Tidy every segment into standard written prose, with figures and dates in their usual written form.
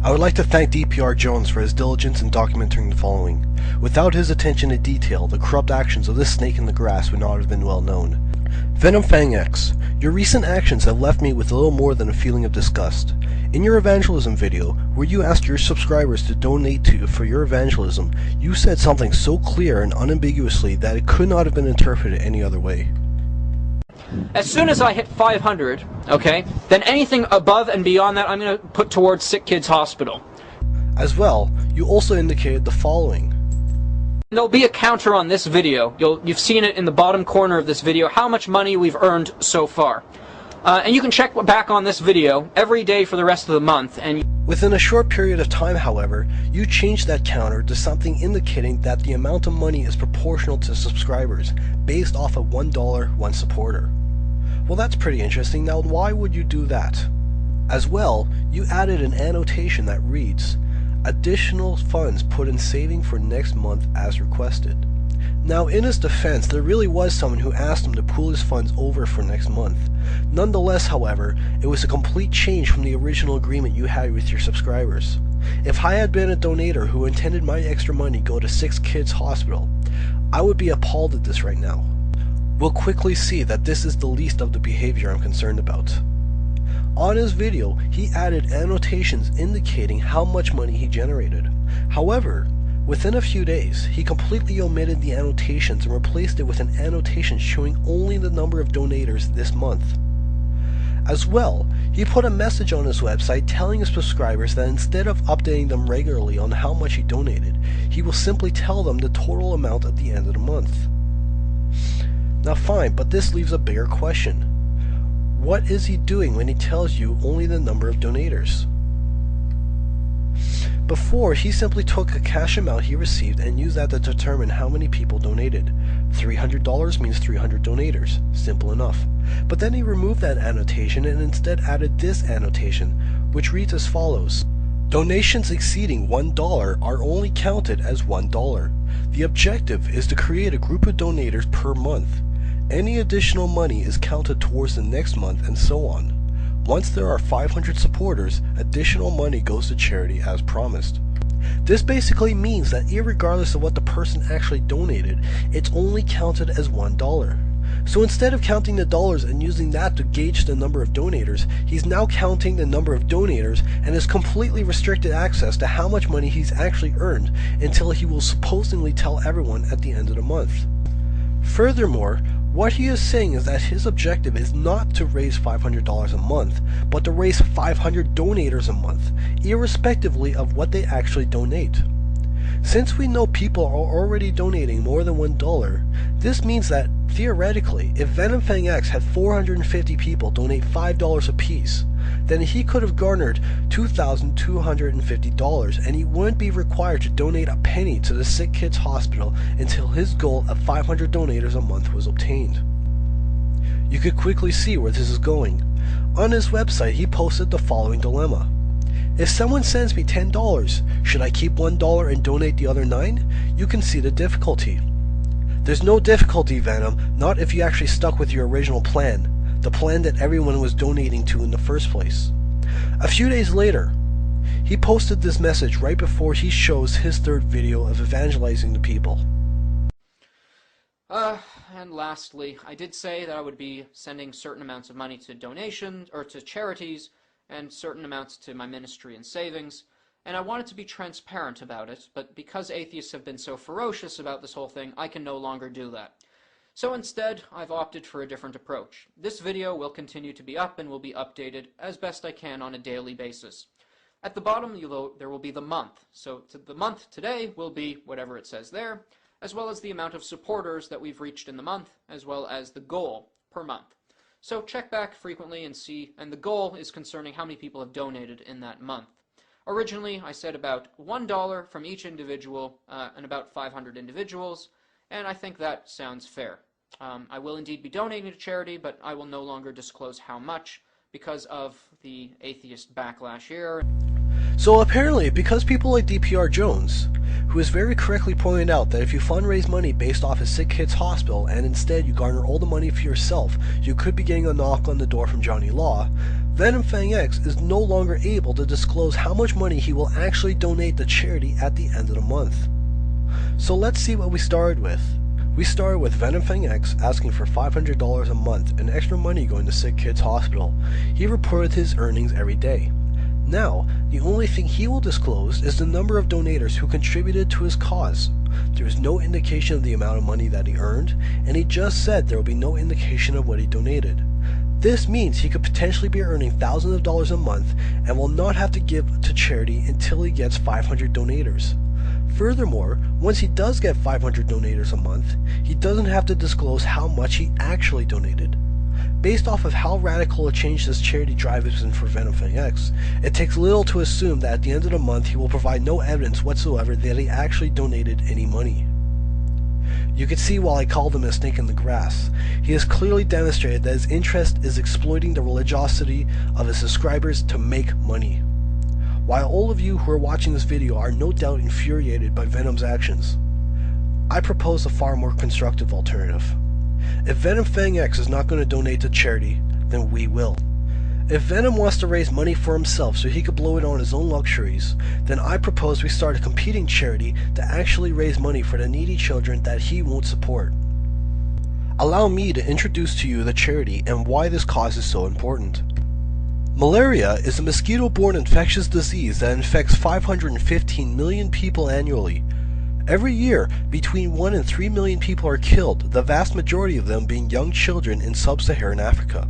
I would like to thank DPR Jones for his diligence in documenting the following. Without his attention to detail, the corrupt actions of this snake in the grass would not have been well known. Venom Fang X, your recent actions have left me with a little more than a feeling of disgust. In your evangelism video, where you asked your subscribers to donate for your evangelism, you said something so clear and unambiguously that it could not have been interpreted any other way. As soon as I hit 500, okay, then anything above and beyond that I'm going to put towards Sick Kids Hospital. As well, you also indicated the following. There'll be a counter on this video. You've seen it in the bottom corner of this video, how much money we've earned so far. And you can check back on this video every day for the rest of the month. And within a short period of time, however, you changed that counter to something indicating that the amount of money is proportional to subscribers, based off of $1 one supporter. Well, that's pretty interesting. Now, why would you do that? As well, you added an annotation that reads, "Additional funds put in saving for next month as requested." Now, in his defense, there really was someone who asked him to pool his funds over for next month. Nonetheless, however, it was a complete change from the original agreement you had with your subscribers. If I had been a donator who intended my extra money go to Sick Kids Hospital, I would be appalled at this right now. We'll quickly see that this is the least of the behavior I'm concerned about. On his video, he added annotations indicating how much money he generated. However, within a few days, he completely omitted the annotations and replaced it with an annotation showing only the number of donators this month. As well, he put a message on his website telling his subscribers that instead of updating them regularly on how much he donated, he will simply tell them the total amount at the end of the month. Now fine, but this leaves a bigger question. What is he doing when he tells you only the number of donators? Before, he simply took a cash amount he received and used that to determine how many people donated. $300 means 300 donators. Simple enough. But then he removed that annotation and instead added this annotation, which reads as follows. Donations exceeding $1 are only counted as $1. The objective is to create a group of donators per month. Any additional money is counted towards the next month and so on. Once there are 500 supporters, additional money goes to charity as promised. This basically means that irregardless of what the person actually donated, it's only counted as $1. So instead of counting the dollars and using that to gauge the number of donators, he's now counting the number of donators and has completely restricted access to how much money he's actually earned until he will supposedly tell everyone at the end of the month. Furthermore, what he is saying is that his objective is not to raise $500 a month, but to raise 500 donators a month, irrespectively of what they actually donate. Since we know people are already donating more than $1, this means that, theoretically, if Venom Fang X had 450 people donate $5 apiece, then he could have garnered $2,250 and he wouldn't be required to donate a penny to the Sick Kids Hospital until his goal of 500 donators a month was obtained. You could quickly see where this is going. On his website, he posted the following dilemma. If someone sends me $10, should I keep $1 and donate the other $9? You can see the difficulty. There's no difficulty, Venom, not if you actually stuck with your original plan, the plan that everyone was donating to in the first place. A few days later, he posted this message right before he shows his third video of evangelizing the people. And lastly, I did say that I would be sending certain amounts of money to donations, or to charities, and certain amounts to my ministry and savings, and I wanted to be transparent about it, but because atheists have been so ferocious about this whole thing, I can no longer do that. So instead, I've opted for a different approach. This video will continue to be up and will be updated as best I can on a daily basis. At the bottom, there will be the month. So the month today will be whatever it says there, as well as the amount of supporters that we've reached in the month, as well as the goal per month. So check back frequently and see, and the goal is concerning how many people have donated in that month. Originally, I said about $1 from each individual and about 500 individuals, and I think that sounds fair. I will indeed be donating to charity, but I will no longer disclose how much because of the atheist backlash here. So apparently, because people like DPR Jones, who has very correctly pointed out that if you fundraise money based off a Sick Kids Hospital and instead you garner all the money for yourself, you could be getting a knock on the door from Johnny Law, Venom Fang X is no longer able to disclose how much money he will actually donate to charity at the end of the month. So let's see what we started with. We started with Venom Fang X asking for $500 a month and extra money going to Sick Kids Hospital. He reported his earnings every day. Now, the only thing he will disclose is the number of donators who contributed to his cause. There is no indication of the amount of money that he earned, and he just said there will be no indication of what he donated. This means he could potentially be earning thousands of dollars a month and will not have to give to charity until he gets 500 donators. Furthermore, once he does get 500 donators a month, he doesn't have to disclose how much he actually donated. Based off of how radical a change this charity drive has been for Venom Fang X, it takes little to assume that at the end of the month he will provide no evidence whatsoever that he actually donated any money. You can see why I called him a snake in the grass. He has clearly demonstrated that his interest is exploiting the religiosity of his subscribers to make money. While all of you who are watching this video are no doubt infuriated by Venom's actions, I propose a far more constructive alternative. If Venom Fang X is not going to donate to charity, then we will. If Venom wants to raise money for himself so he could blow it on his own luxuries, then I propose we start a competing charity to actually raise money for the needy children that he won't support. Allow me to introduce to you the charity and why this cause is so important. Malaria is a mosquito-borne infectious disease that infects 515 million people annually. Every year, between 1 and 3 million people are killed, the vast majority of them being young children in sub-Saharan Africa.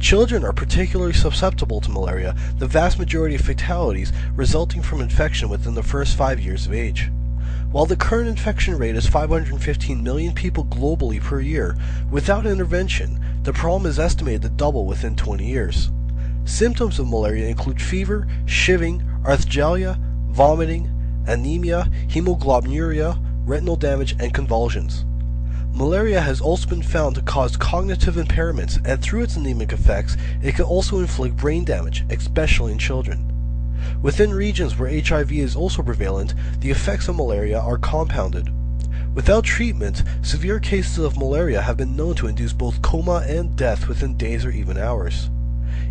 Children are particularly susceptible to malaria, the vast majority of fatalities resulting from infection within the first 5 years of age. While the current infection rate is 515 million people globally per year, without intervention, the problem is estimated to double within 20 years. Symptoms of malaria include fever, shivering, arthralgia, vomiting, anemia, hemoglobinuria, retinal damage, and convulsions. Malaria has also been found to cause cognitive impairments, and through its anemic effects, it can also inflict brain damage, especially in children. Within regions where HIV is also prevalent, the effects of malaria are compounded. Without treatment, severe cases of malaria have been known to induce both coma and death within days or even hours.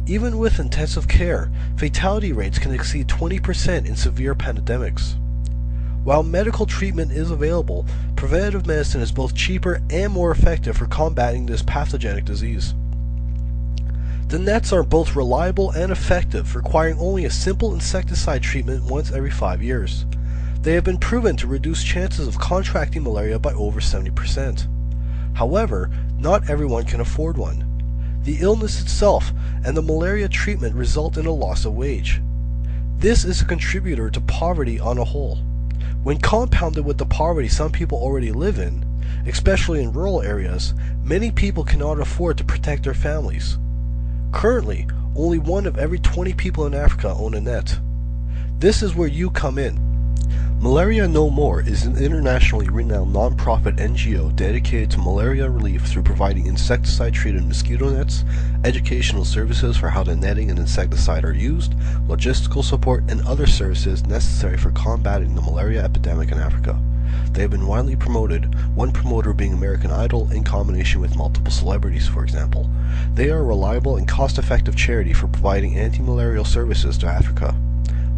Even with intensive care, fatality rates can exceed 20% in severe pandemics. While medical treatment is available, preventative medicine is both cheaper and more effective for combating this pathogenic disease. The nets are both reliable and effective, requiring only a simple insecticide treatment once every 5 years. They have been proven to reduce chances of contracting malaria by over 70%. However, not everyone can afford one. The illness itself and the malaria treatment result in a loss of wage. This is a contributor to poverty on a whole. When compounded with the poverty some people already live in, especially in rural areas, many people cannot afford to protect their families. Currently, only 1 of every 20 people in Africa own a net. This is where you come in. Malaria No More is an internationally renowned non-profit NGO dedicated to malaria relief through providing insecticide-treated mosquito nets, educational services for how the netting and insecticide are used, logistical support, and other services necessary for combating the malaria epidemic in Africa. They have been widely promoted, one promoter being American Idol in combination with multiple celebrities, for example. They are a reliable and cost-effective charity for providing anti-malarial services to Africa.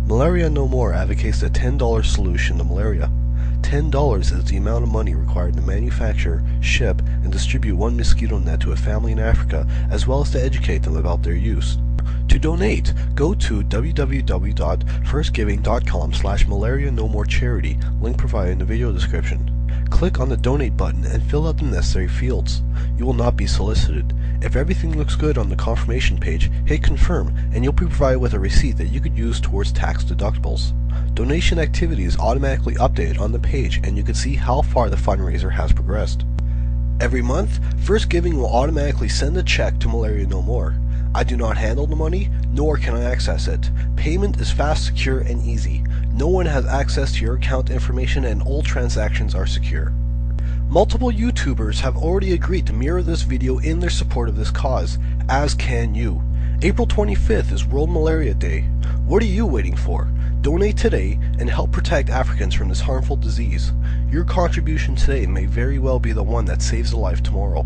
Malaria No More advocates a $10 solution to malaria. $10 is the amount of money required to manufacture, ship, and distribute 1 mosquito net to a family in Africa, as well as to educate them about their use. To donate, go to www.firstgiving.com/malaria-no-more-charity, link provided in the video description. Click on the donate button and fill out the necessary fields. You will not be solicited. If everything looks good on the confirmation page, hit confirm and you'll be provided with a receipt that you could use towards tax deductibles. Donation activity is automatically updated on the page and you can see how far the fundraiser has progressed. Every month, First Giving will automatically send a check to Malaria No More. I do not handle the money, nor can I access it. Payment is fast, secure, and easy. No one has access to your account information and all transactions are secure. Multiple YouTubers have already agreed to mirror this video in their support of this cause, as can you. April 25th is World Malaria Day. What are you waiting for? Donate today and help protect Africans from this harmful disease. Your contribution today may very well be the one that saves a life tomorrow.